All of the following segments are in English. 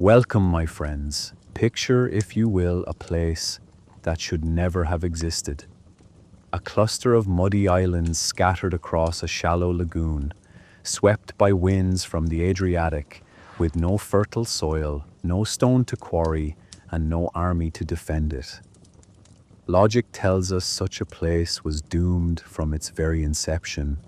Welcome, my friends. Picture, if you will, a place that should never have existed. A cluster of muddy islands scattered across a shallow lagoon, swept by winds from the Adriatic, with no fertile soil, no stone to quarry, and no army to defend it. Logic tells us such a place was doomed from its very inception,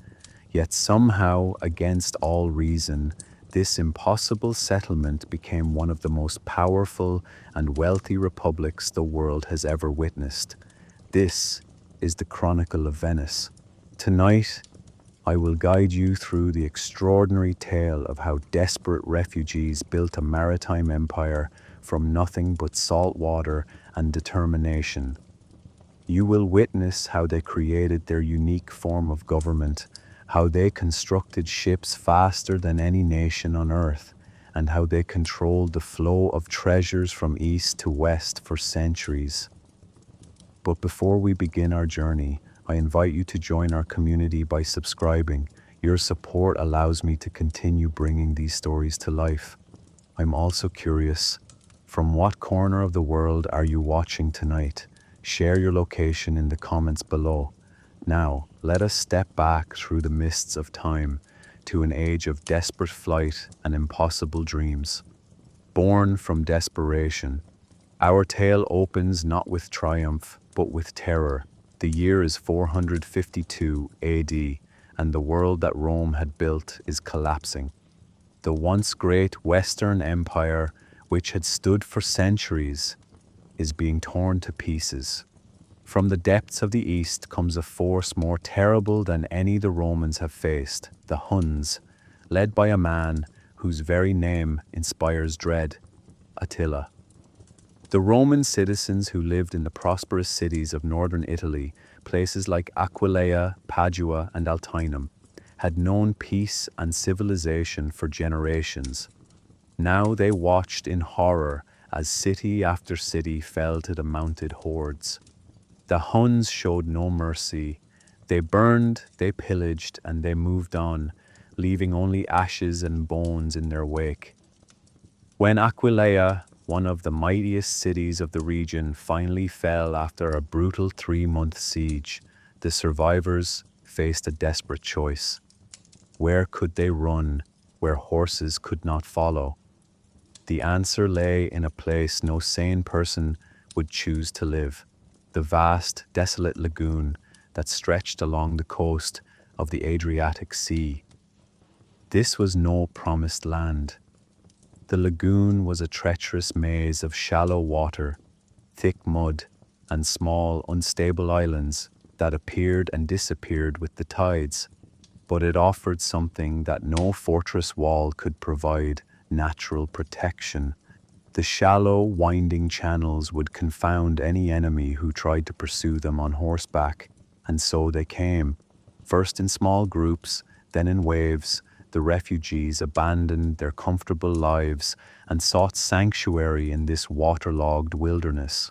yet somehow, against all reason, this impossible settlement became one of the most powerful and wealthy republics the world has ever witnessed. This is the Chronicle of Venice. Tonight, I will guide you through the extraordinary tale of how desperate refugees built a maritime empire from nothing but salt water and determination. You will witness how they created their unique form of government, how they constructed ships faster than any nation on earth, and how they controlled the flow of treasures from east to west for centuries. But before we begin our journey, I invite you to join our community by subscribing. Your support allows me to continue bringing these stories to life. I'm also curious, from what corner of the world are you watching tonight? Share your location in the comments below. Now, let us step back through the mists of time to an age of desperate flight and impossible dreams. Born from desperation, our tale opens not with triumph, but with terror. The year is 452 AD, and the world that Rome had built is collapsing. The once great Western Empire, which had stood for centuries, is being torn to pieces. From the depths of the east comes a force more terrible than any the Romans have faced, the Huns, led by a man whose very name inspires dread, Attila. The Roman citizens who lived in the prosperous cities of northern Italy, places like Aquileia, Padua, and Altinum, had known peace and civilization for generations. Now they watched in horror as city after city fell to the mounted hordes. The Huns showed no mercy. They burned, they pillaged, and they moved on, leaving only ashes and bones in their wake. When Aquileia, one of the mightiest cities of the region, finally fell after a brutal 3-month siege, the survivors faced a desperate choice. Where could they run, where horses could not follow? The answer lay in a place no sane person would choose to live, the vast, desolate lagoon that stretched along the coast of the Adriatic Sea. This was no promised land. The lagoon was a treacherous maze of shallow water, thick mud, and small, unstable islands that appeared and disappeared with the tides. But it offered something that no fortress wall could provide: natural protection. The shallow, winding channels would confound any enemy who tried to pursue them on horseback, and so they came. First in small groups, then in waves, the refugees abandoned their comfortable lives and sought sanctuary in this waterlogged wilderness.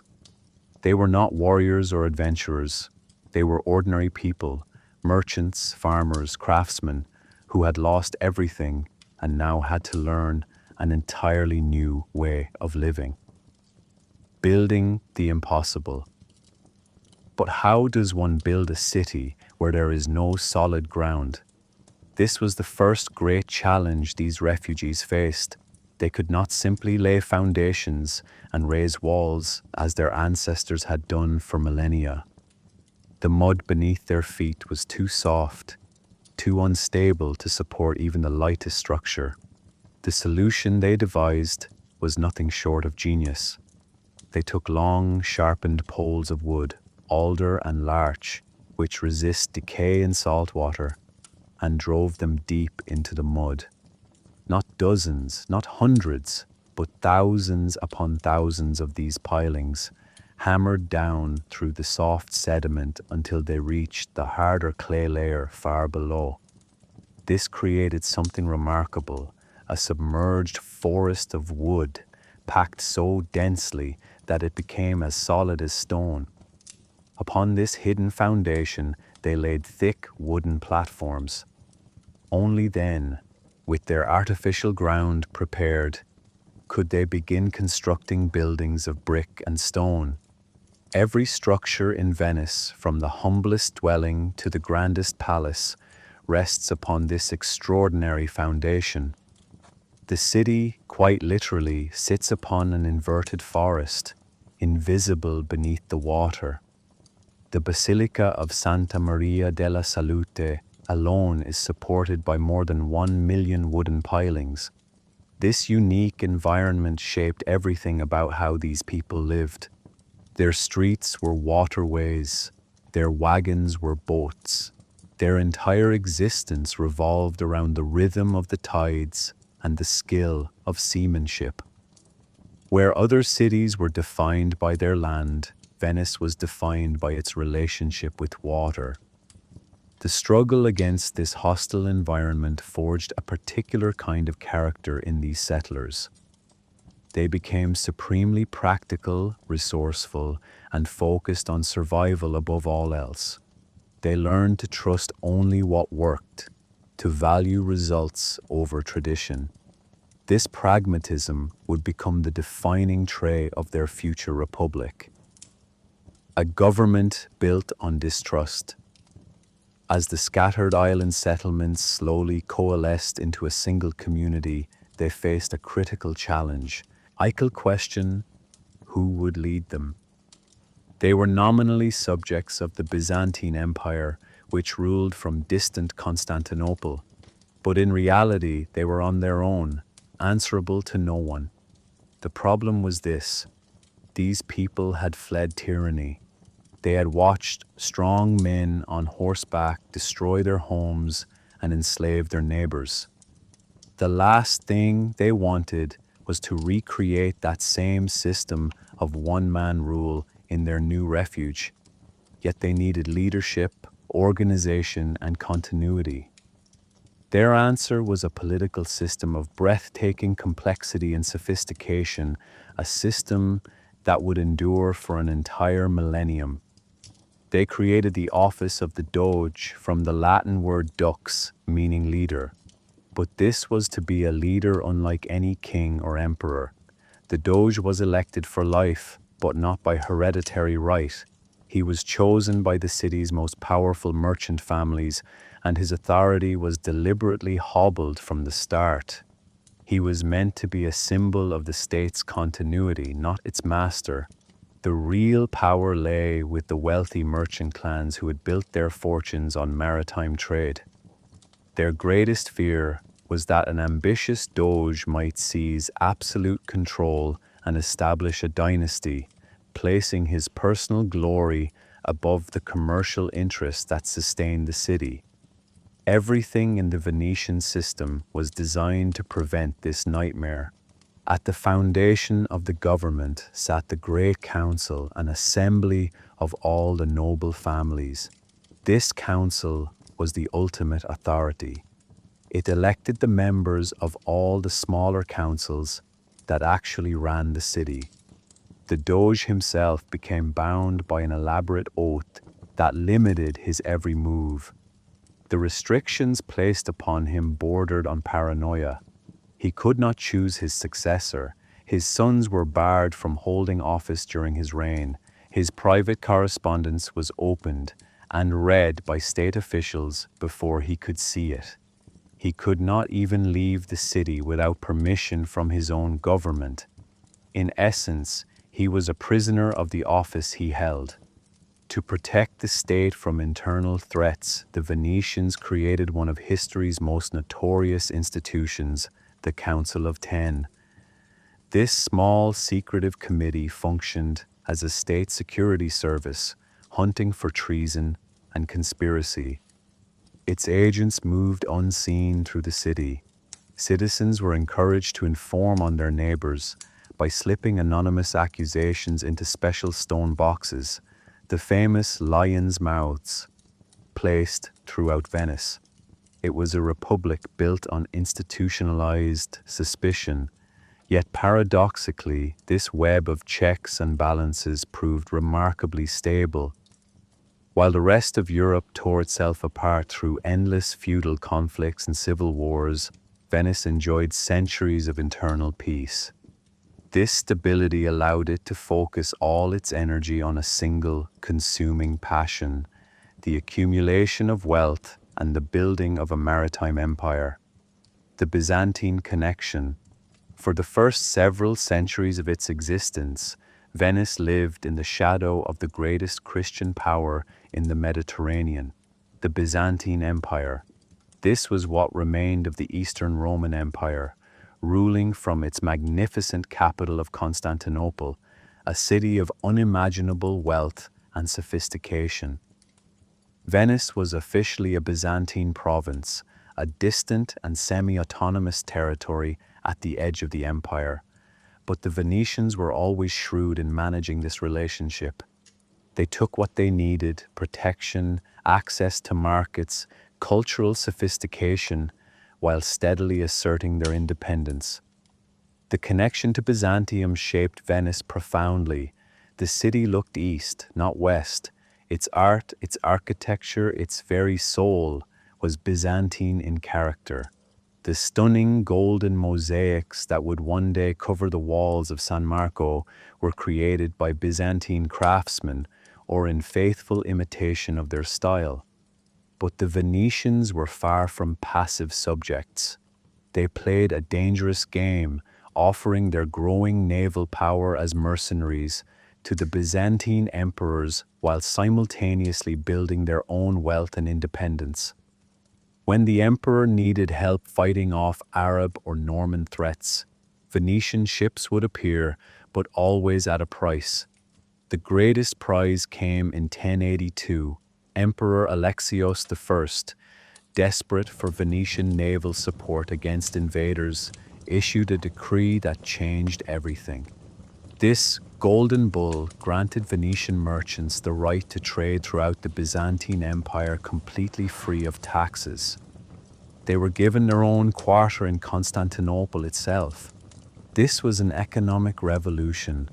They were not warriors or adventurers. They were ordinary people, merchants, farmers, craftsmen, who had lost everything and now had to learn an entirely new way of living. Building the impossible. But how does one build a city where there is no solid ground? This was the first great challenge these refugees faced. They could not simply lay foundations and raise walls as their ancestors had done for millennia. The mud beneath their feet was too soft, too unstable to support even the lightest structure. The solution they devised was nothing short of genius. They took long, sharpened poles of wood, alder and larch, which resist decay in salt water, and drove them deep into the mud. Not dozens, not hundreds, but thousands upon thousands of these pilings, hammered down through the soft sediment until they reached the harder clay layer far below. This created something remarkable: a submerged forest of wood, packed so densely that it became as solid as stone. Upon this hidden foundation, they laid thick wooden platforms. Only then, with their artificial ground prepared, could they begin constructing buildings of brick and stone. Every structure in Venice, from the humblest dwelling to the grandest palace, rests upon this extraordinary foundation. The city, quite literally, sits upon an inverted forest, invisible beneath the water. The Basilica of Santa Maria della Salute alone is supported by more than 1 million wooden pilings. This unique environment shaped everything about how these people lived. Their streets were waterways, their wagons were boats. Their entire existence revolved around the rhythm of the tides and the skill of seamanship. Where other cities were defined by their land, Venice was defined by its relationship with water. The struggle against this hostile environment forged a particular kind of character in these settlers. They became supremely practical, resourceful, and focused on survival above all else. They learned to trust only what worked, to value results over tradition. This pragmatism would become the defining trait of their future republic. A government built on distrust. As the scattered island settlements slowly coalesced into a single community, they faced a critical challenge. Eichel question, who would lead them? They were nominally subjects of the Byzantine Empire, which ruled from distant Constantinople, but in reality they were on their own, answerable to no one. The problem was this: these people had fled tyranny. They had watched strong men on horseback destroy their homes and enslave their neighbors. The last thing they wanted was to recreate that same system of one-man rule in their new refuge. Yet they needed leadership, organization, and continuity. Their answer was a political system of breathtaking complexity and sophistication, a system that would endure for an entire millennium. They created the office of the Doge from the Latin word dux, meaning leader. But this was to be a leader unlike any king or emperor. The Doge was elected for life, but not by hereditary right. He was chosen by the city's most powerful merchant families, and his authority was deliberately hobbled from the start. He was meant to be a symbol of the state's continuity, not its master. The real power lay with the wealthy merchant clans who had built their fortunes on maritime trade. Their greatest fear was that an ambitious Doge might seize absolute control and establish a dynasty, placing his personal glory above the commercial interests that sustained the city. Everything in the Venetian system was designed to prevent this nightmare. At the foundation of the government sat the Great Council, an assembly of all the noble families. This council was the ultimate authority. It elected the members of all the smaller councils that actually ran the city. The Doge himself became bound by an elaborate oath that limited his every move. The restrictions placed upon him bordered on paranoia. He could not choose his successor. His sons were barred from holding office during his reign. His private correspondence was opened and read by state officials before he could see it. He could not even leave the city without permission from his own government. In essence, he was a prisoner of the office he held. To protect the state from internal threats, the Venetians created one of history's most notorious institutions, the Council of Ten. This small, secretive committee functioned as a state security service, hunting for treason and conspiracy. Its agents moved unseen through the city. Citizens were encouraged to inform on their neighbors by slipping anonymous accusations into special stone boxes, the famous lions' mouths, placed throughout Venice. It was a republic built on institutionalized suspicion, yet paradoxically, this web of checks and balances proved remarkably stable. While the rest of Europe tore itself apart through endless feudal conflicts and civil wars, Venice enjoyed centuries of internal peace. This stability allowed it to focus all its energy on a single, consuming passion: the accumulation of wealth and the building of a maritime empire. The Byzantine connection. For the first several centuries of its existence, Venice lived in the shadow of the greatest Christian power in the Mediterranean, the Byzantine Empire. This was what remained of the Eastern Roman Empire, ruling from its magnificent capital of Constantinople, a city of unimaginable wealth and sophistication. Venice was officially a Byzantine province, a distant and semi-autonomous territory at the edge of the empire, but the Venetians were always shrewd in managing this relationship. They took what they needed: protection, access to markets, cultural sophistication, while steadily asserting their independence. The connection to Byzantium shaped Venice profoundly. The city looked east, not west. Its art, its architecture, its very soul was Byzantine in character. The stunning golden mosaics that would one day cover the walls of San Marco were created by Byzantine craftsmen, or in faithful imitation of their style. But the Venetians were far from passive subjects. They played a dangerous game, offering their growing naval power as mercenaries to the Byzantine emperors while simultaneously building their own wealth and independence. When the emperor needed help fighting off Arab or Norman threats, Venetian ships would appear, but always at a price. The greatest prize came in 1082. Emperor Alexios I, desperate for Venetian naval support against invaders, issued a decree that changed everything. This golden bull granted Venetian merchants the right to trade throughout the Byzantine Empire completely free of taxes. They were given their own quarter in Constantinople itself. This was an economic revolution.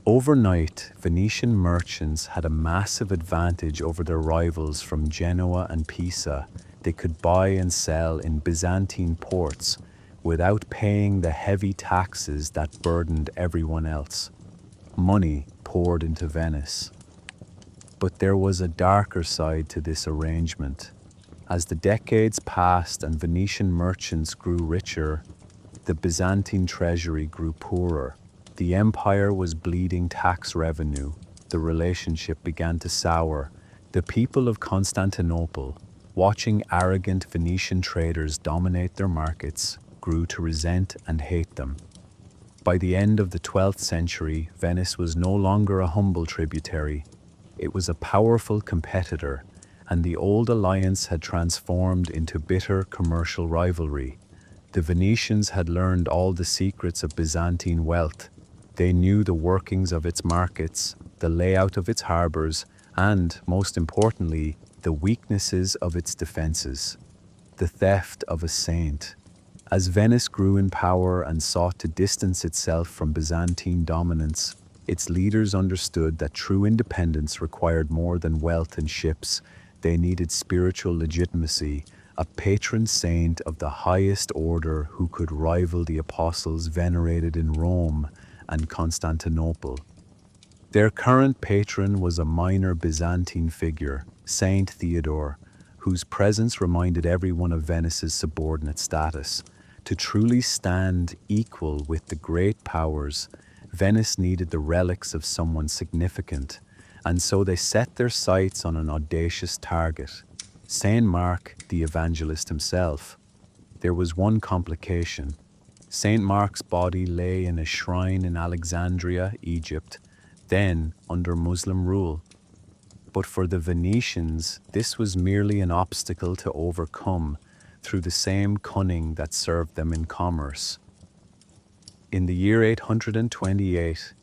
Overnight, Venetian merchants had a massive advantage over their rivals from Genoa and Pisa. They could buy and sell in Byzantine ports without paying the heavy taxes that burdened everyone else. Money poured into Venice. But there was a darker side to this arrangement. As the decades passed and Venetian merchants grew richer, the Byzantine treasury grew poorer. The empire was bleeding tax revenue. The relationship began to sour. The people of Constantinople, watching arrogant Venetian traders dominate their markets, grew to resent and hate them. By the end of the 12th century, Venice was no longer a humble tributary. It was a powerful competitor, and the old alliance had transformed into bitter commercial rivalry. The Venetians had learned all the secrets of Byzantine wealth. They knew the workings of its markets, the layout of its harbors, and, most importantly, the weaknesses of its defenses. The theft of a saint. As Venice grew in power and sought to distance itself from Byzantine dominance, its leaders understood that true independence required more than wealth and ships. They needed spiritual legitimacy, a patron saint of the highest order who could rival the apostles venerated in Rome and Constantinople. Their current patron was a minor Byzantine figure, Saint Theodore, whose presence reminded everyone of Venice's subordinate status. To truly stand equal with the great powers, Venice needed the relics of someone significant, and so they set their sights on an audacious target: Saint Mark the Evangelist himself. There was one complication. Saint Mark's body lay in a shrine in Alexandria, Egypt, then under Muslim rule. But for the Venetians, this was merely an obstacle to overcome through the same cunning that served them in commerce. In the year 828,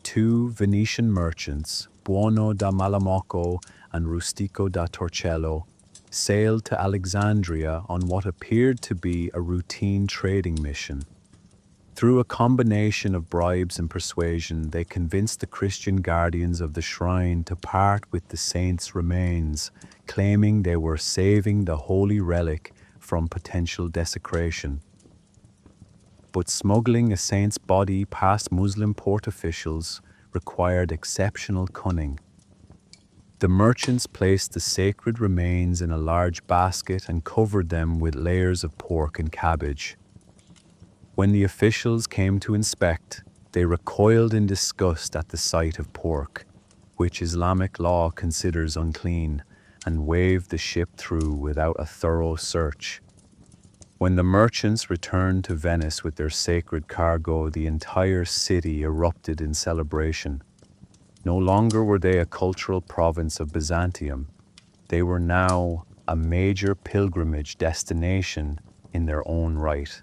two Venetian merchants, Buono da Malamocco and Rustico da Torcello, sailed to Alexandria on what appeared to be a routine trading mission. Through a combination of bribes and persuasion, they convinced the Christian guardians of the shrine to part with the saint's remains, claiming they were saving the holy relic from potential desecration. but smuggling a saint's body past Muslim port officials required exceptional cunning. The merchants placed the sacred remains in a large basket and covered them with layers of pork and cabbage. When the officials came to inspect, they recoiled in disgust at the sight of pork, which Islamic law considers unclean, and waved the ship through without a thorough search. When the merchants returned to Venice with their sacred cargo, the entire city erupted in celebration. No longer were they a cultural province of Byzantium. They were now a major pilgrimage destination in their own right.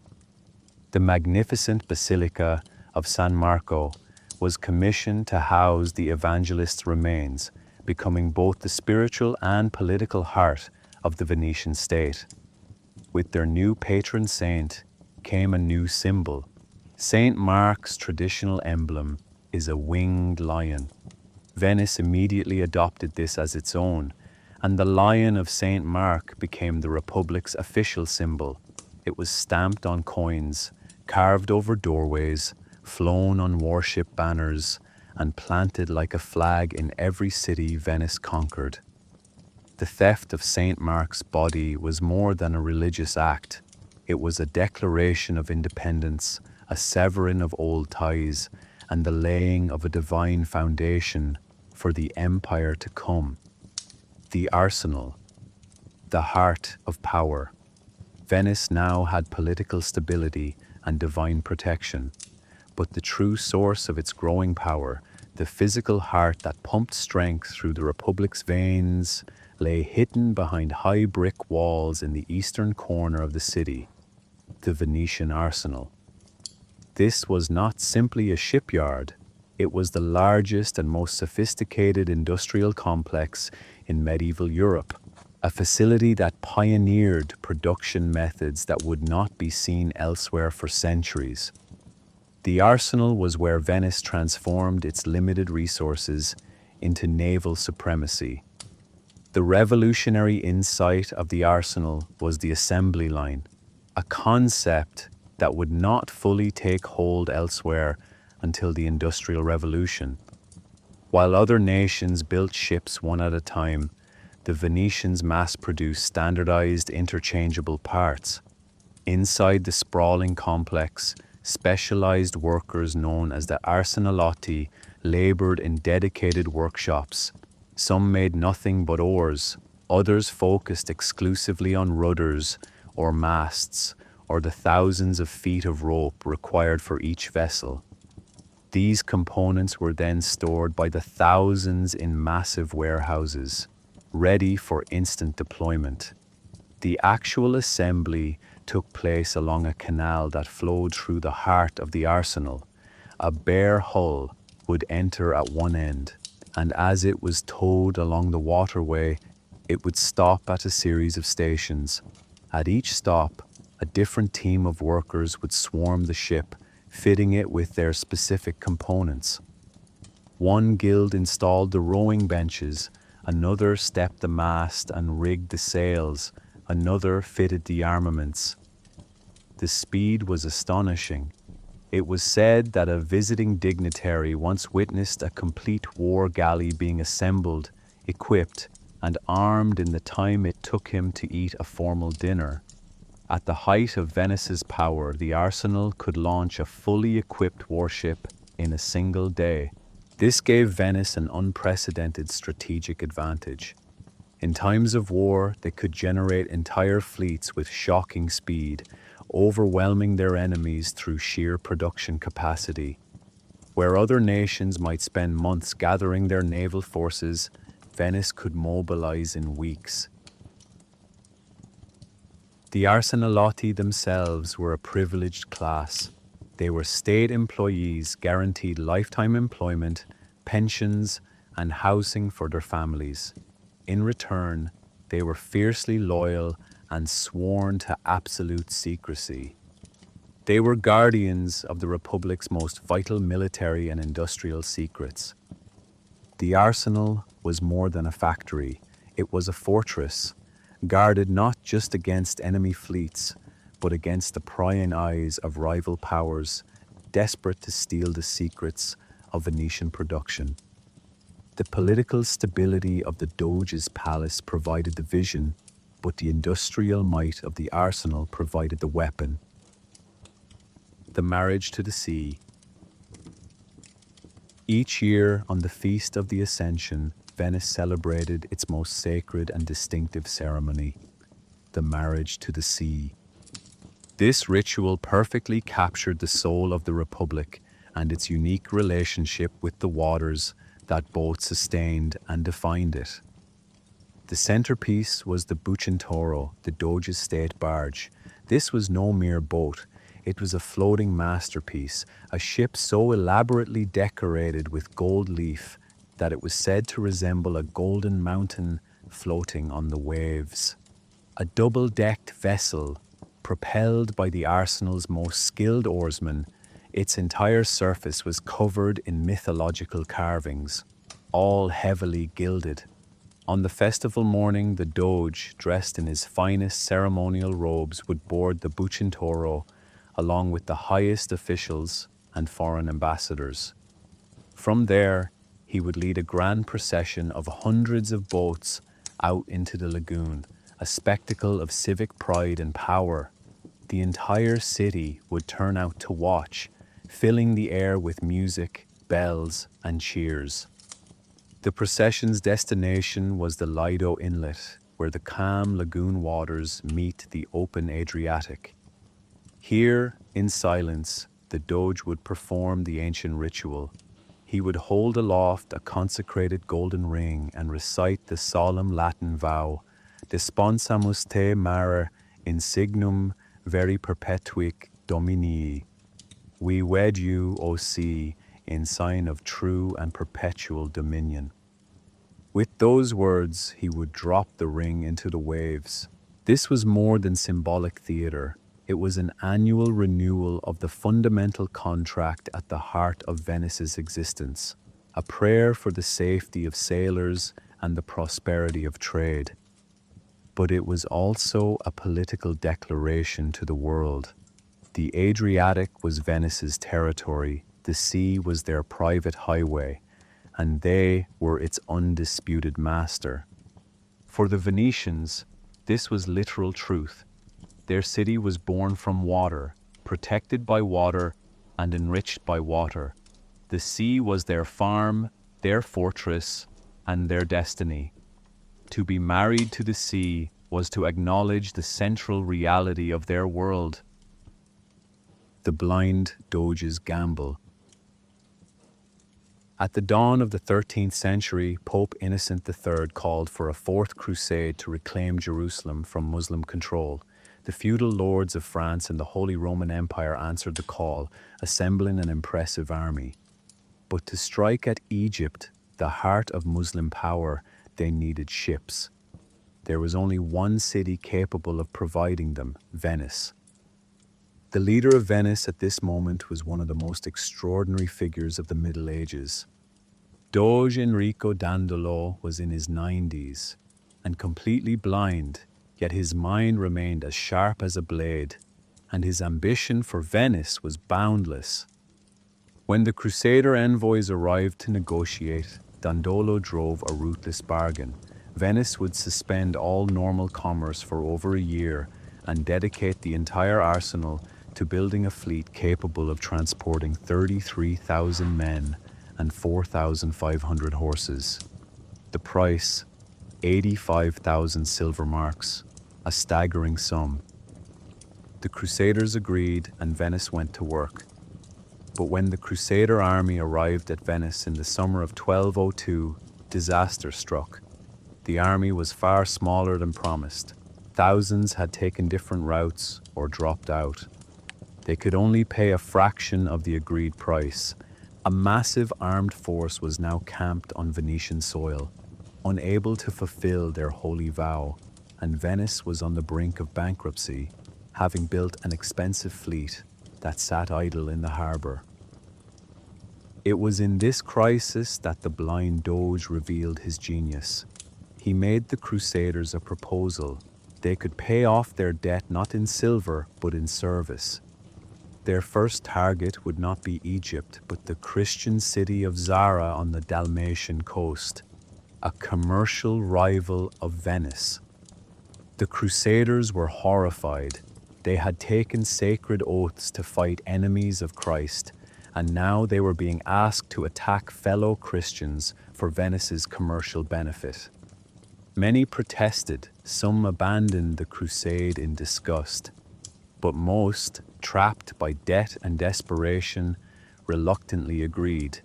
The magnificent Basilica of San Marco was commissioned to house the evangelist's remains, becoming both the spiritual and political heart of the Venetian state. With their new patron saint came a new symbol. Saint Mark's traditional emblem is a winged lion. Venice immediately adopted this as its own, and the Lion of Saint Mark became the Republic's official symbol. It was stamped on coins, carved over doorways, flown on warship banners, and planted like a flag in every city Venice conquered. The theft of Saint Mark's body was more than a religious act. It was a declaration of independence, a severing of old ties, and the laying of a divine foundation for the empire to come. The arsenal, the heart of power. Venice now had political stability and divine protection, but the true source of its growing power, the physical heart that pumped strength through the Republic's veins, lay hidden behind high brick walls in the eastern corner of the city, the Venetian arsenal. This was not simply a shipyard, it was the largest and most sophisticated industrial complex in medieval Europe, a facility that pioneered production methods that would not be seen elsewhere for centuries. The arsenal was where Venice transformed its limited resources into naval supremacy. The revolutionary insight of the arsenal was the assembly line, a concept that would not fully take hold elsewhere until the Industrial Revolution. While other nations built ships one at a time, the Venetians mass-produced standardized interchangeable parts. Inside the sprawling complex, specialized workers known as the arsenalotti labored in dedicated workshops. Some made nothing but oars, others focused exclusively on rudders or masts, or the thousands of feet of rope required for each vessel. These components were then stored by the thousands in massive warehouses, ready for instant deployment. The actual assembly took place along a canal that flowed through the heart of the arsenal. A bare hull would enter at one end, and as it was towed along the waterway, it would stop at a series of stations. At each stop, a different team of workers would swarm the ship, fitting it with their specific components. One guild installed the rowing benches, another stepped the mast and rigged the sails, another fitted the armaments. The speed was astonishing. It was said that a visiting dignitary once witnessed a complete war galley being assembled, equipped, and armed in the time it took him to eat a formal dinner. At the height of Venice's power, the arsenal could launch a fully equipped warship in a single day. This gave Venice an unprecedented strategic advantage. In times of war, they could generate entire fleets with shocking speed, overwhelming their enemies through sheer production capacity. Where other nations might spend months gathering their naval forces, Venice could mobilize in weeks. The arsenalotti themselves were a privileged class. They were state employees guaranteed lifetime employment, pensions, and housing for their families. In return, they were fiercely loyal and sworn to absolute secrecy. They were guardians of the Republic's most vital military and industrial secrets. The arsenal was more than a factory. It was a fortress, guarded not just against enemy fleets, but against the prying eyes of rival powers desperate to steal the secrets of Venetian production. The political stability of the Doge's palace provided the vision, but the industrial might of the arsenal provided the weapon. The marriage to the sea. Each year, on the Feast of the Ascension, Venice celebrated its most sacred and distinctive ceremony, the marriage to the sea. This ritual perfectly captured the soul of the Republic and its unique relationship with the waters that both sustained and defined it. The centerpiece was the Bucentoro, the Doge's state barge. This was no mere boat. It was a floating masterpiece, a ship so elaborately decorated with gold leaf that it was said to resemble a golden mountain floating on the waves. A double-decked vessel, propelled by the arsenal's most skilled oarsmen, its entire surface was covered in mythological carvings, all heavily gilded. On the festival morning, the Doge, dressed in his finest ceremonial robes, would board the Bucentoro along with the highest officials and foreign ambassadors. From there, he would lead a grand procession of hundreds of boats out into the lagoon, a spectacle of civic pride and power. The entire city would turn out to watch, filling the air with music, bells, and cheers. The procession's destination was the Lido Inlet, where the calm lagoon waters meet the open Adriatic. Here, in silence, the Doge would perform the ancient ritual. He would hold aloft a consecrated golden ring and recite the solemn Latin vow, Desponsamus te mare insignum veri perpetuic Dominii. We wed you, O sea, in sign of true and perpetual dominion. With those words, he would drop the ring into the waves. This was more than symbolic theater. It was an annual renewal of the fundamental contract at the heart of Venice's existence, a prayer for the safety of sailors and the prosperity of trade. But it was also a political declaration to the world. The Adriatic was Venice's territory, the sea was their private highway, and they were its undisputed master. For the Venetians, this was literal truth. Their city was born from water, protected by water, and enriched by water. The sea was their farm, their fortress, and their destiny. To be married to the sea was to acknowledge the central reality of their world. The blind Doge's gamble. At the dawn of the 13th century, Pope Innocent III called for a fourth crusade to reclaim Jerusalem from Muslim control. The feudal lords of France and the Holy Roman Empire answered the call, assembling an impressive army. But to strike at Egypt, the heart of Muslim power, they needed ships. There was only one city capable of providing them, Venice. The leader of Venice at this moment was one of the most extraordinary figures of the Middle Ages. Doge Enrico Dandolo was in his 90s and completely blind, yet his mind remained as sharp as a blade, and his ambition for Venice was boundless. When the Crusader envoys arrived to negotiate, Dandolo drove a ruthless bargain. Venice would suspend all normal commerce for over a year and dedicate the entire arsenal to building a fleet capable of transporting 33,000 men and 4,500 horses. The price, 85,000 silver marks, a staggering sum. The Crusaders agreed and Venice went to work. But when the Crusader army arrived at Venice in the summer of 1202, disaster struck. The army was far smaller than promised. Thousands had taken different routes or dropped out. They could only pay a fraction of the agreed price. A massive armed force was now camped on Venetian soil, unable to fulfill their holy vow, and Venice was on the brink of bankruptcy, having built an expensive fleet that sat idle in the harbor. It was in this crisis that the blind Doge revealed his genius. He made the Crusaders a proposal, They could pay off their debt not in silver, but in service. Their first target would not be Egypt, but the Christian city of Zara on the Dalmatian coast, a commercial rival of Venice. The Crusaders were horrified. They had taken sacred oaths to fight enemies of Christ, and now they were being asked to attack fellow Christians for Venice's commercial benefit. Many protested, some abandoned the crusade in disgust, but most, trapped by debt and desperation, reluctantly agreed.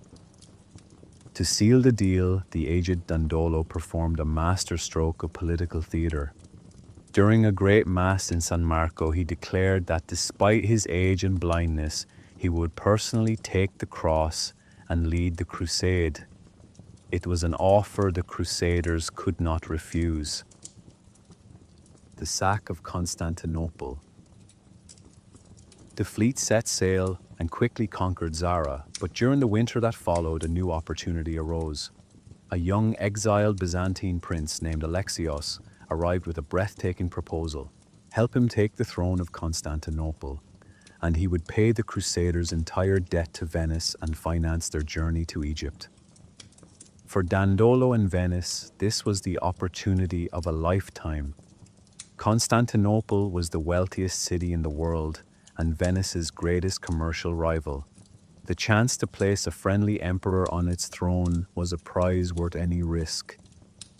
To seal the deal, the aged Dandolo performed a masterstroke of political theater. During a great mass in San Marco, he declared that despite his age and blindness, he would personally take the cross and lead the crusade. It was an offer the Crusaders could not refuse. The sack of Constantinople. The fleet set sail and quickly conquered Zara, but during the winter that followed, a new opportunity arose. A young exiled Byzantine prince named Alexios arrived with a breathtaking proposal. Help him take the throne of Constantinople, and he would pay the Crusaders' entire debt to Venice and finance their journey to Egypt. For Dandolo and Venice, this was the opportunity of a lifetime. Constantinople was the wealthiest city in the world and Venice's greatest commercial rival. The chance to place a friendly emperor on its throne was a prize worth any risk.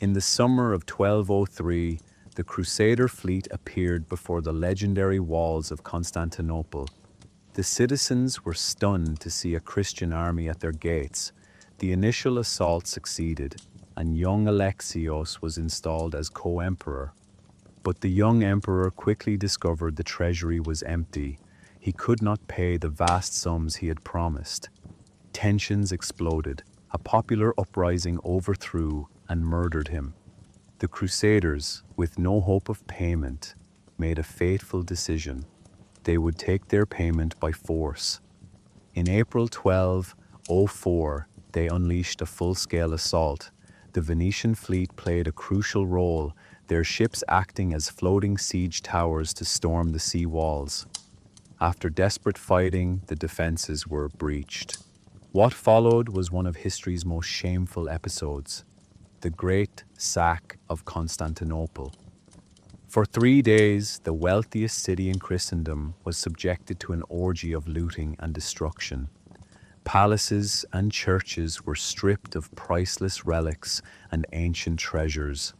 In the summer of 1203, the Crusader fleet appeared before the legendary walls of Constantinople. The citizens were stunned to see a Christian army at their gates. The initial assault succeeded, and young Alexios was installed as co-emperor. But the young emperor quickly discovered the treasury was empty. He could not pay the vast sums he had promised. Tensions exploded. A popular uprising overthrew and murdered him. The Crusaders, with no hope of payment, made a fateful decision. They would take their payment by force. In April 1204, they unleashed a full-scale assault. The Venetian fleet played a crucial role, their ships acting as floating siege towers to storm the sea walls. After desperate fighting, the defenses were breached. What followed was one of history's most shameful episodes, the Great Sack of Constantinople. For 3 days, the wealthiest city in Christendom was subjected to an orgy of looting and destruction. Palaces and churches were stripped of priceless relics and ancient treasures.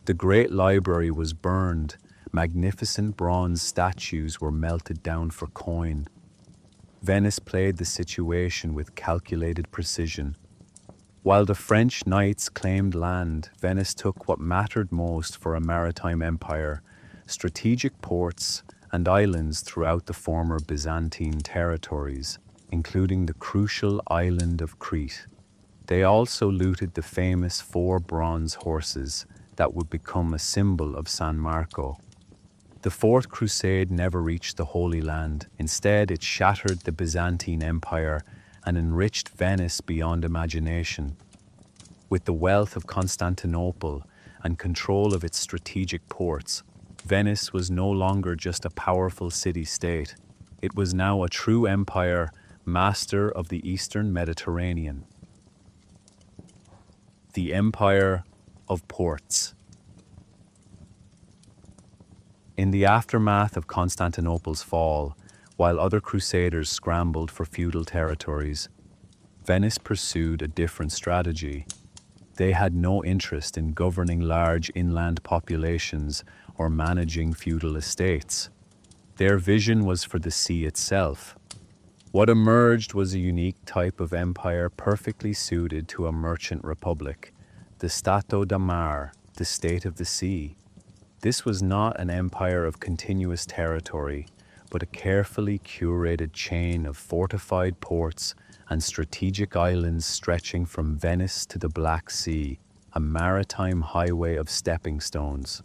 The great library was burned. Magnificent bronze statues were melted down for coin. Venice played the situation with calculated precision. While the French knights claimed land, Venice took what mattered most for a maritime empire, strategic ports and islands throughout the former Byzantine territories, including the crucial island of Crete. They also looted the famous 4 bronze horses that would become a symbol of San Marco. The Fourth Crusade never reached the Holy Land. Instead, it shattered the Byzantine Empire and enriched Venice beyond imagination. With the wealth of Constantinople and control of its strategic ports, Venice was no longer just a powerful city-state. It was now a true empire, master of the Eastern Mediterranean. The Empire of Ports. In the aftermath of Constantinople's fall, while other crusaders scrambled for feudal territories, Venice pursued a different strategy. They had no interest in governing large inland populations or managing feudal estates. Their vision was for the sea itself. What emerged was a unique type of empire perfectly suited to a merchant republic, the Stato da Mare, the state of the sea. This was not an empire of continuous territory, but a carefully curated chain of fortified ports and strategic islands stretching from Venice to the Black Sea, a maritime highway of stepping stones.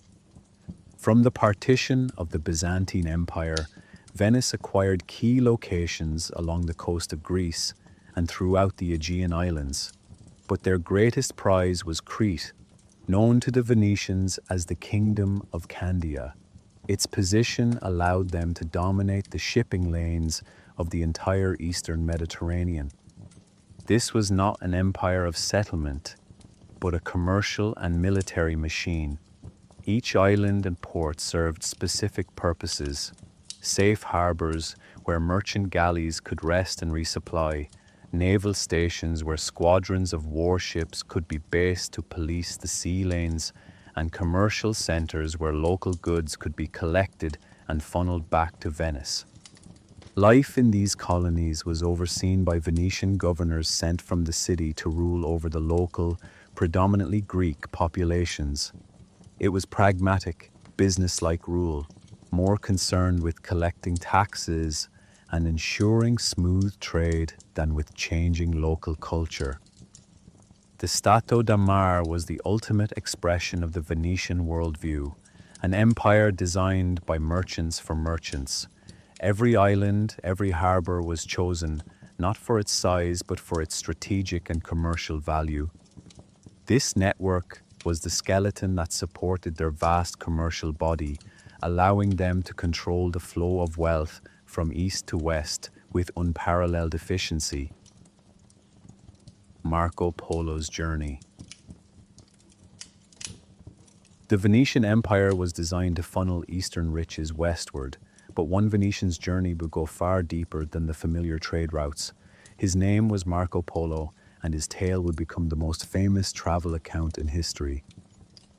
From the partition of the Byzantine Empire, Venice acquired key locations along the coast of Greece and throughout the Aegean Islands. But their greatest prize was Crete, known to the Venetians as the Kingdom of Candia. Its position allowed them to dominate the shipping lanes of the entire eastern Mediterranean. This was not an empire of settlement, but a commercial and military machine. Each island and port served specific purposes: safe harbors where merchant galleys could rest and resupply, naval stations where squadrons of warships could be based to police the sea lanes, and commercial centers where local goods could be collected and funneled back to Venice. Life in these colonies was overseen by Venetian governors sent from the city to rule over the local, predominantly Greek populations. It was pragmatic, business-like rule, more concerned with collecting taxes and ensuring smooth trade than with changing local culture. The Stato da Mar was the ultimate expression of the Venetian worldview, an empire designed by merchants for merchants. Every island, every harbor was chosen, not for its size but for its strategic and commercial value. This network was the skeleton that supported their vast commercial body, allowing them to control the flow of wealth from east to west with unparalleled efficiency. Marco Polo's journey. The Venetian Empire was designed to funnel eastern riches westward, but one Venetian's journey would go far deeper than the familiar trade routes. His name was Marco Polo, and his tale would become the most famous travel account in history.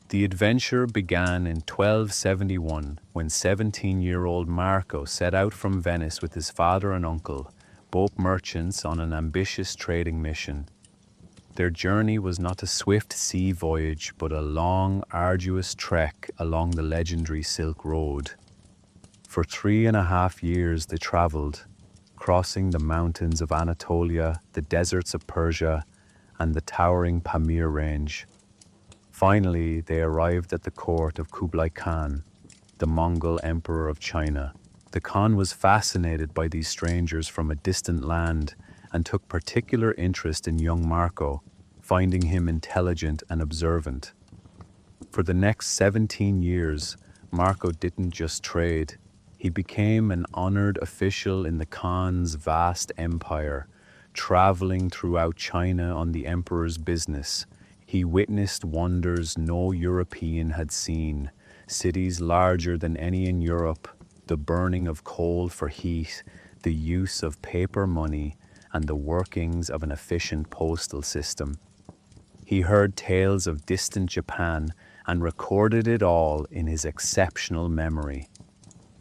The adventure began in 1271 when 17-year-old Marco set out from Venice with his father and uncle, both merchants on an ambitious trading mission. Their journey was not a swift sea voyage, but a long, arduous trek along the legendary Silk Road. For 3.5 years they traveled, crossing the mountains of Anatolia, the deserts of Persia, and the towering Pamir range. Finally, they arrived at the court of Kublai Khan, the Mongol emperor of China. The Khan was fascinated by these strangers from a distant land and took particular interest in young Marco, finding him intelligent and observant. For the next 17 years, Marco didn't just trade. He became an honored official in the Khan's vast empire, traveling throughout China on the emperor's business. He witnessed wonders no European had seen, cities larger than any in Europe, the burning of coal for heat, the use of paper money, and the workings of an efficient postal system. He heard tales of distant Japan and recorded it all in his exceptional memory.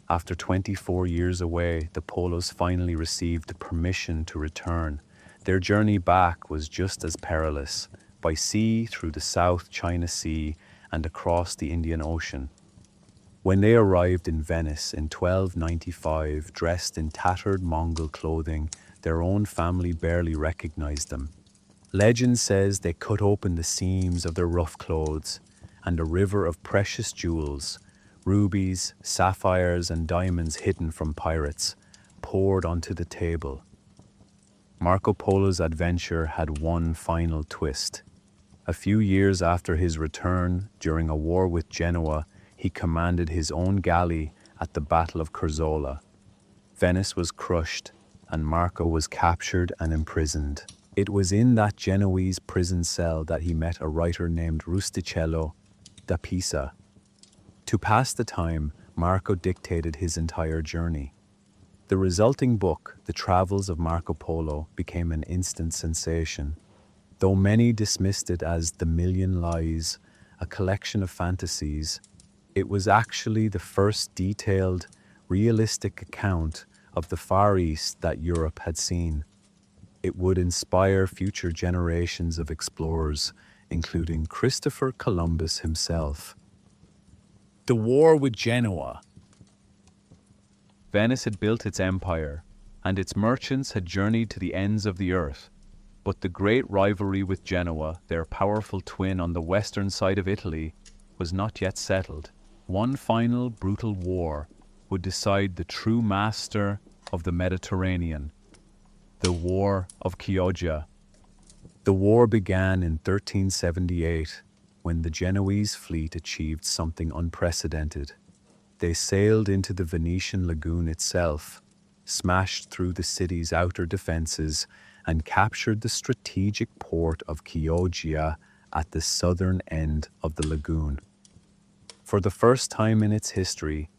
After 24 years away, the Polos finally received the permission to return. Their journey back was just as perilous, by sea through the South China Sea and across the Indian Ocean. When they arrived in Venice in 1295, dressed in tattered Mongol clothing, their own family barely recognized them. Legend says they cut open the seams of their rough clothes, and a river of precious jewels, rubies, sapphires, and diamonds hidden from pirates, poured onto the table. Marco Polo's adventure had one final twist. A few years after his return, during a war with Genoa, he commanded his own galley at the Battle of Curzola. Venice was crushed, and Marco was captured and imprisoned. It was in that Genoese prison cell that he met a writer named Rustichello da Pisa. To pass the time, Marco dictated his entire journey. The resulting book, The Travels of Marco Polo, became an instant sensation. Though many dismissed it as The Million Lies, a collection of fantasies, it was actually the first detailed, realistic account of the Far East that Europe had seen. It would inspire future generations of explorers, including Christopher Columbus himself. The war with Genoa. Venice had built its empire, and its merchants had journeyed to the ends of the earth. But the great rivalry with Genoa, their powerful twin on the western side of Italy, was not yet settled. One final brutal war would decide the true master of the Mediterranean, the War of Chioggia. The war began in 1378, when the Genoese fleet achieved something unprecedented. They sailed into the Venetian lagoon itself, smashed through the city's outer defenses, and captured the strategic port of Chioggia at the southern end of the lagoon. For the first time in its history,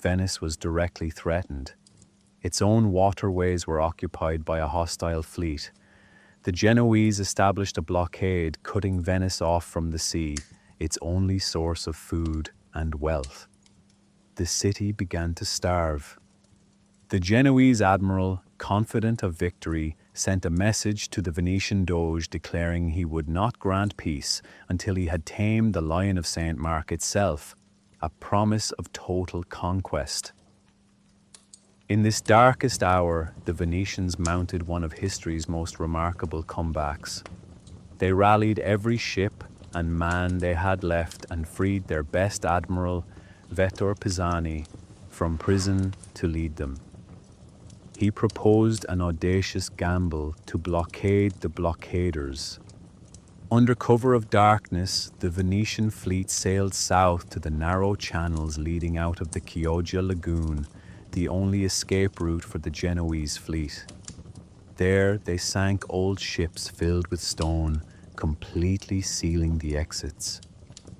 Venice was directly threatened. Its own waterways were occupied by a hostile fleet. The Genoese established a blockade, cutting Venice off from the sea, its only source of food and wealth. The city began to starve. The Genoese admiral, confident of victory, sent a message to the Venetian Doge declaring he would not grant peace until he had tamed the Lion of St. Mark itself, a promise of total conquest. In this darkest hour, the Venetians mounted one of history's most remarkable comebacks. They rallied every ship and man they had left and freed their best admiral, Vettor Pisani, from prison to lead them. He proposed an audacious gamble to blockade the blockaders. Under cover of darkness, the Venetian fleet sailed south to the narrow channels leading out of the Chioggia lagoon, the only escape route for the Genoese fleet. There they sank old ships filled with stone, completely sealing the exits.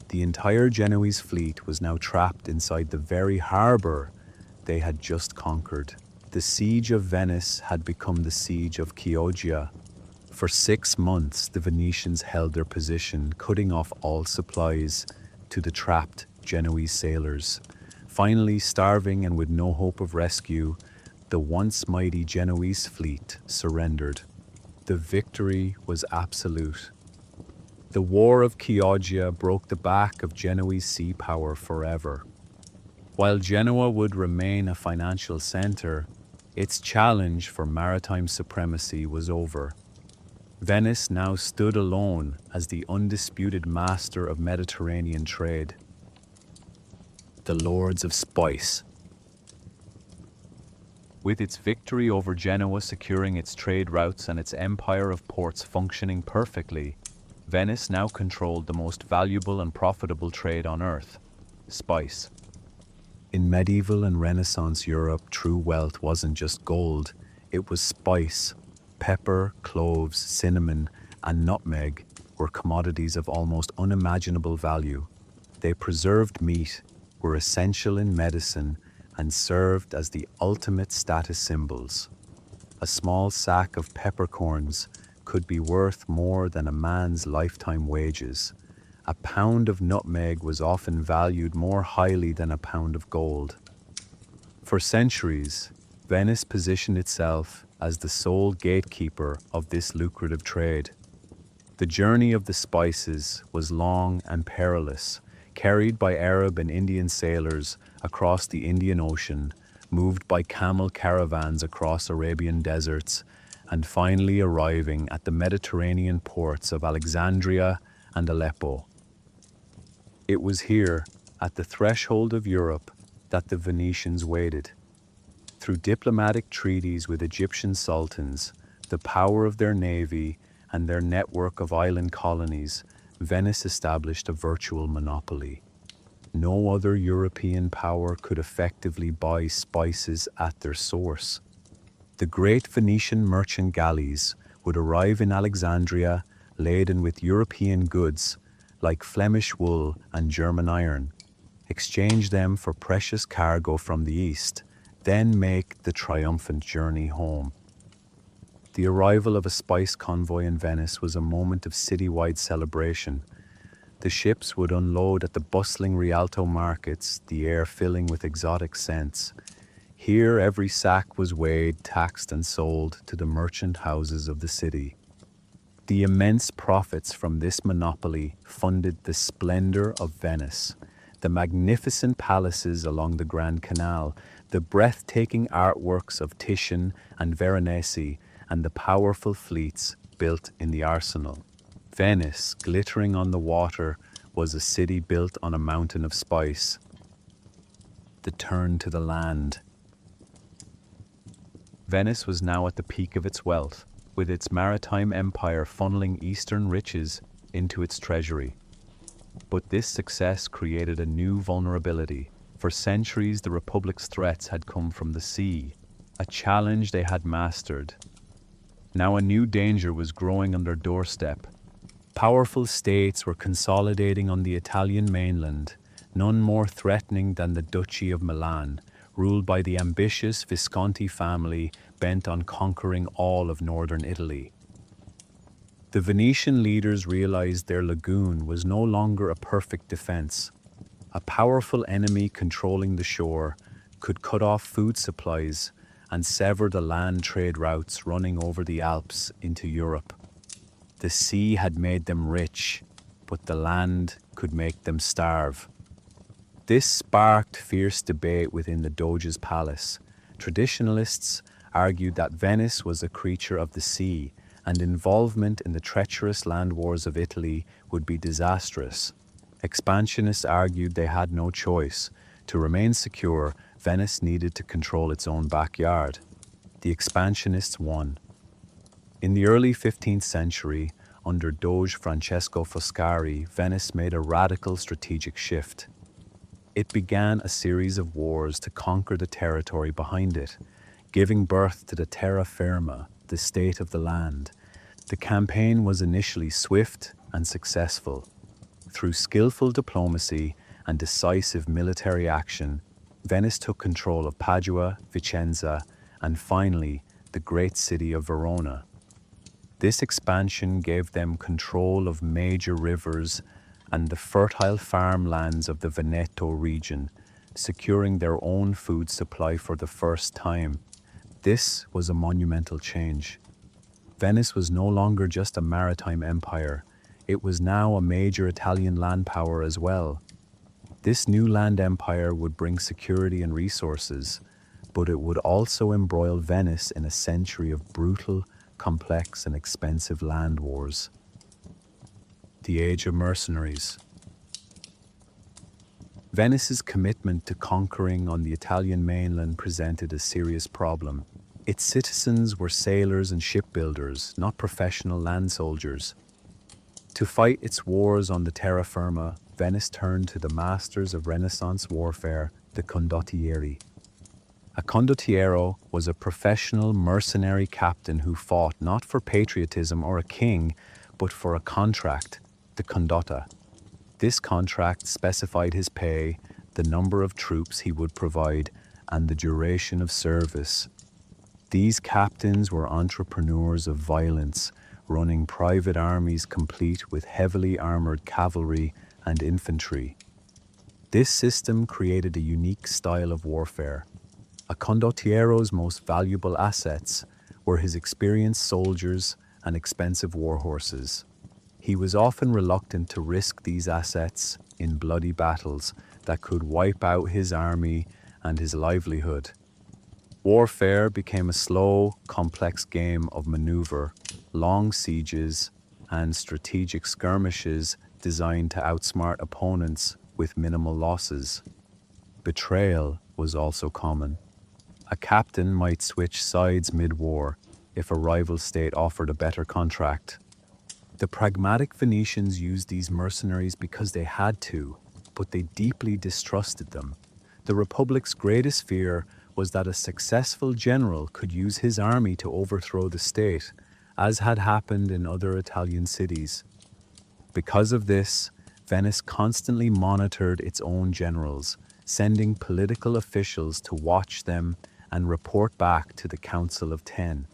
The entire Genoese fleet was now trapped inside the very harbor they had just conquered. The siege of Venice had become the siege of Chioggia. For 6 months, the Venetians held their position, cutting off all supplies to the trapped Genoese sailors. Finally, starving and with no hope of rescue, the once mighty Genoese fleet surrendered. The victory was absolute. The War of Chioggia broke the back of Genoese sea power forever. While Genoa would remain a financial center, its challenge for maritime supremacy was over. Venice now stood alone as the undisputed master of Mediterranean trade. The Lords of Spice. With its victory over Genoa securing its trade routes and its empire of ports functioning perfectly, Venice now controlled the most valuable and profitable trade on earth: spice. In medieval and Renaissance Europe, true wealth wasn't just gold, it was spice. Pepper, cloves, cinnamon, and nutmeg were commodities of almost unimaginable value. They preserved meat, were essential in medicine, and served as the ultimate status symbols. A small sack of peppercorns could be worth more than a man's lifetime wages. A pound of nutmeg was often valued more highly than a pound of gold. For centuries, Venice positioned itself as the sole gatekeeper of this lucrative trade. The journey of the spices was long and perilous, carried by Arab and Indian sailors across the Indian Ocean, moved by camel caravans across Arabian deserts, and finally arriving at the Mediterranean ports of Alexandria and Aleppo. It was here, at the threshold of Europe, that the Venetians waited. Through diplomatic treaties with Egyptian sultans, the power of their navy, and their network of island colonies, Venice established a virtual monopoly. No other European power could effectively buy spices at their source. The great Venetian merchant galleys would arrive in Alexandria laden with European goods like Flemish wool and German iron, exchange them for precious cargo from the east, then make the triumphant journey home. The arrival of a spice convoy in Venice was a moment of citywide celebration. The ships would unload at the bustling Rialto markets, the air filling with exotic scents. Here every sack was weighed, taxed, and sold to the merchant houses of the city. The immense profits from this monopoly funded the splendor of Venice, the magnificent palaces along the Grand Canal, the breathtaking artworks of Titian and Veronese, and the powerful fleets built in the arsenal. Venice, glittering on the water, was a city built on a mountain of spice. The turn to the land. Venice was now at the peak of its wealth, with its maritime empire funneling eastern riches into its treasury. But this success created a new vulnerability. For centuries, the Republic's threats had come from the sea, a challenge they had mastered. Now a new danger was growing on their doorstep. Powerful states were consolidating on the Italian mainland, none more threatening than the Duchy of Milan, ruled by the ambitious Visconti family bent on conquering all of northern Italy. The Venetian leaders realized their lagoon was no longer a perfect defense. A powerful enemy controlling the shore could cut off food supplies and sever the land trade routes running over the Alps into Europe. The sea had made them rich, but the land could make them starve. This sparked fierce debate within the Doge's palace. Traditionalists argued that Venice was a creature of the sea, and involvement in the treacherous land wars of Italy would be disastrous. Expansionists argued they had no choice. To remain secure, Venice needed to control its own backyard. The expansionists won. In the early 15th century, under Doge Francesco Foscari, Venice made a radical strategic shift. It began a series of wars to conquer the territory behind it, giving birth to the terra firma, the state of the land. The campaign was initially swift and successful. Through skillful diplomacy and decisive military action, Venice took control of Padua, Vicenza, and finally, the great city of Verona. This expansion gave them control of major rivers and the fertile farmlands of the Veneto region, securing their own food supply for the first time. This was a monumental change. Venice was no longer just a maritime empire, it was now a major Italian land power as well. This new land empire would bring security and resources, but it would also embroil Venice in a century of brutal, complex, and expensive land wars. The Age of Mercenaries. Venice's commitment to conquering on the Italian mainland presented a serious problem. Its citizens were sailors and shipbuilders, not professional land soldiers. To fight its wars on the terra firma, Venice turned to the masters of Renaissance warfare, the condottieri. A condottiero was a professional mercenary captain who fought not for patriotism or a king, but for a contract, the condotta. This contract specified his pay, the number of troops he would provide, and the duration of service. These captains were entrepreneurs of violence, running private armies complete with heavily armored cavalry and infantry. This system created a unique style of warfare. A condottiero's most valuable assets were his experienced soldiers and expensive war horses. He was often reluctant to risk these assets in bloody battles that could wipe out his army and his livelihood. Warfare became a slow, complex game of maneuver, long sieges, and strategic skirmishes designed to outsmart opponents with minimal losses. Betrayal was also common. A captain might switch sides mid-war if a rival state offered a better contract. The pragmatic Venetians used these mercenaries because they had to, but they deeply distrusted them. The Republic's greatest fear was that a successful general could use his army to overthrow the state, as had happened in other Italian cities. Because of this, Venice constantly monitored its own generals, sending political officials to watch them and report back to the Council of Ten.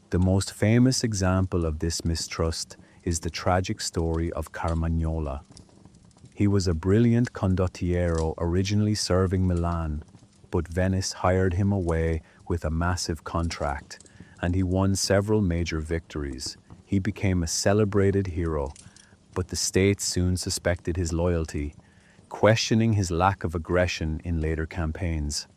The most famous example of this mistrust is the tragic story of Carmagnola. He was a brilliant condottiero originally serving Milan, but Venice hired him away with a massive contract, and he won several major victories. He became a celebrated hero, but the state soon suspected his loyalty, questioning his lack of aggression in later campaigns.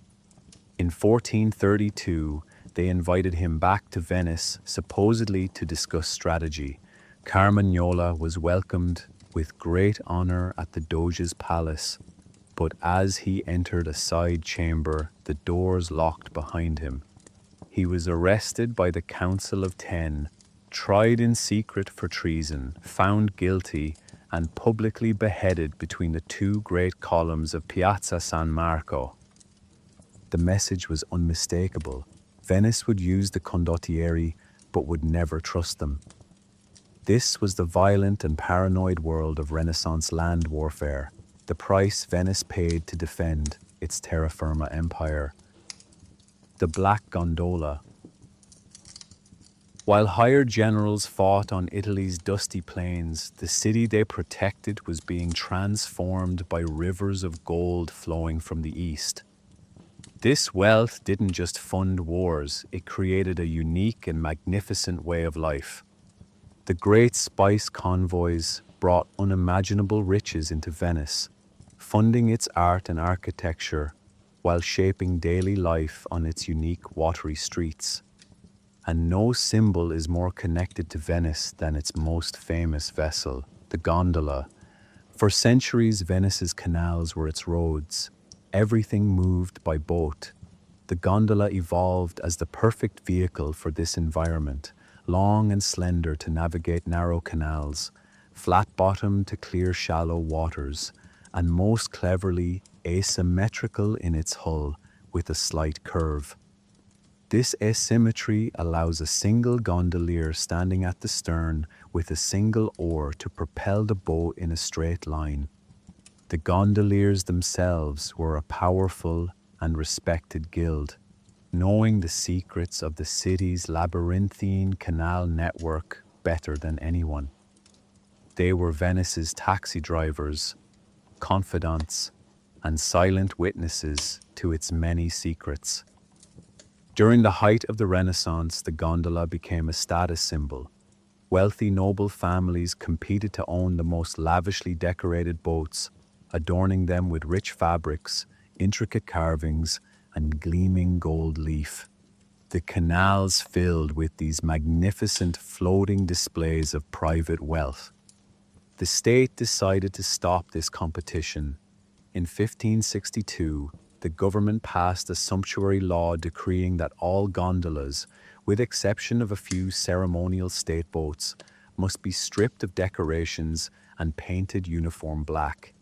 In 1432, they invited him back to Venice, supposedly to discuss strategy. Carmagnola was welcomed with great honor at the Doge's palace, but as he entered a side chamber, the doors locked behind him. He was arrested by the Council of Ten, tried in secret for treason, found guilty, and publicly beheaded between the two great columns of Piazza San Marco. The message was unmistakable. Venice would use the condottieri, but would never trust them. This was the violent and paranoid world of Renaissance land warfare, the price Venice paid to defend its terra firma empire. The Black Gondola. While hired generals fought on Italy's dusty plains, the city they protected was being transformed by rivers of gold flowing from the east. This wealth didn't just fund wars, it created a unique and magnificent way of life. The great spice convoys brought unimaginable riches into Venice, funding its art and architecture while shaping daily life on its unique watery streets. And no symbol is more connected to Venice than its most famous vessel, the gondola. For centuries, Venice's canals were its roads. Everything moved by boat. The gondola evolved as the perfect vehicle for this environment, long and slender to navigate narrow canals, flat-bottomed to clear shallow waters, and most cleverly asymmetrical in its hull with a slight curve. This asymmetry allows a single gondolier standing at the stern with a single oar to propel the boat in a straight line. The gondoliers themselves were a powerful and respected guild, knowing the secrets of the city's labyrinthine canal network better than anyone. They were Venice's taxi drivers, confidants, and silent witnesses to its many secrets. During the height of the Renaissance, the gondola became a status symbol. Wealthy noble families competed to own the most lavishly decorated boats, adorning them with rich fabrics, intricate carvings, and gleaming gold leaf. The canals filled with these magnificent floating displays of private wealth. The state decided to stop this competition. In 1562, the government passed a sumptuary law decreeing that all gondolas, with exception of a few ceremonial state boats, must be stripped of decorations and painted uniform black.